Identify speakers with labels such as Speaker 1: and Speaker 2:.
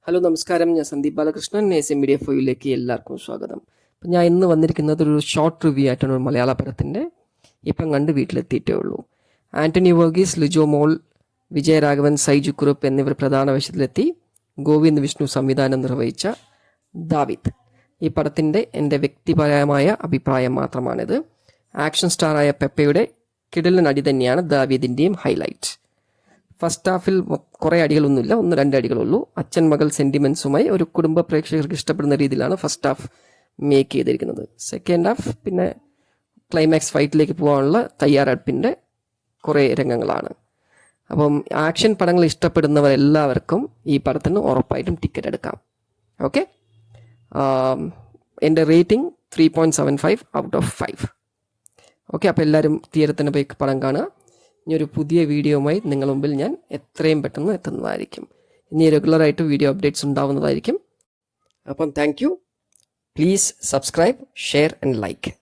Speaker 1: Hello നമസ്കാരം, ഞാൻ Sandeep Balakrishnan. S media ഫോയിലേക്ക് എല്ലാവർക്കും സ്വാഗതം. അപ്പം ഞാൻ ഇന്ന് വന്നിരിക്കുന്നത് ഒരു ഷോർട്ട് റിവ്യൂ ആയിട്ടാണ് ഒരു മലയാള പടത്തിൻ്റെ. ഇപ്പം കണ്ട് വീട്ടിലെത്തിയിട്ടേ ഉള്ളൂ. ആൻ്റണി വർഗീസ്, ലിജോ മോൾ, വിജയരാഘവൻ, സൈജു കുറുപ്പ് എന്നിവർ പ്രധാന വേഷത്തിലെത്തി ഗോവിന്ദ് വിഷ്ണു സംവിധാനം നിർവഹിച്ച ദാവിദ്. ഈ പടത്തിൻ്റെ എൻ്റെ വ്യക്തിപരമായ അഭിപ്രായം മാത്രമാണിത്. ആക്ഷൻ സ്റ്റാറായ പെപ്പയുടെ കിടിലൻ അടി തന്നെയാണ് ദാവീദിൻ്റെയും ഹൈലൈറ്റ്. ഫസ്റ്റ് ഹാഫിൽ കുറേ അടികളൊന്നുമില്ല, 1-2 അടികളുള്ളൂ. അച്ഛൻ മകൾ സെൻറ്റിമെൻസുമായി ഒരു കുടുംബ പ്രേക്ഷകർക്ക് ഇഷ്ടപ്പെടുന്ന രീതിയിലാണ് ഫസ്റ്റ് ഹാഫ് മേക്ക് ചെയ്തിരിക്കുന്നത്. സെക്കൻഡ് ഹാഫ് പിന്നെ ക്ലൈമാക്സ് ഫൈറ്റിലേക്ക് പോകാനുള്ള തയ്യാറെടുപ്പിൻ്റെ കുറേ രംഗങ്ങളാണ്. അപ്പം ആക്ഷൻ പടങ്ങൾ ഇഷ്ടപ്പെടുന്നവരെല്ലാവർക്കും ഈ പടത്തിന് ഉറപ്പായിട്ടും ടിക്കറ്റ് എടുക്കാം. ഓക്കെ, എൻ്റെ റേറ്റിംഗ് 3.75 ഔട്ട് ഓഫ് 5. ഓക്കെ, അപ്പോൾ എല്ലാവരും തിയേറ്ററിൽ തന്നെ പോയി പടം കാണുക. ഇനി ഒരു പുതിയ വീഡിയോയുമായി നിങ്ങളുടെ മുമ്പിൽ ഞാൻ എത്രയും പെട്ടെന്ന് എത്തുന്നതായിരിക്കും. ഇനി റെഗുലറായിട്ട് വീഡിയോ അപ്ഡേറ്റ്സ് ഉണ്ടാവുന്നതായിരിക്കും. അപ്പം thank you. Please subscribe, share and like.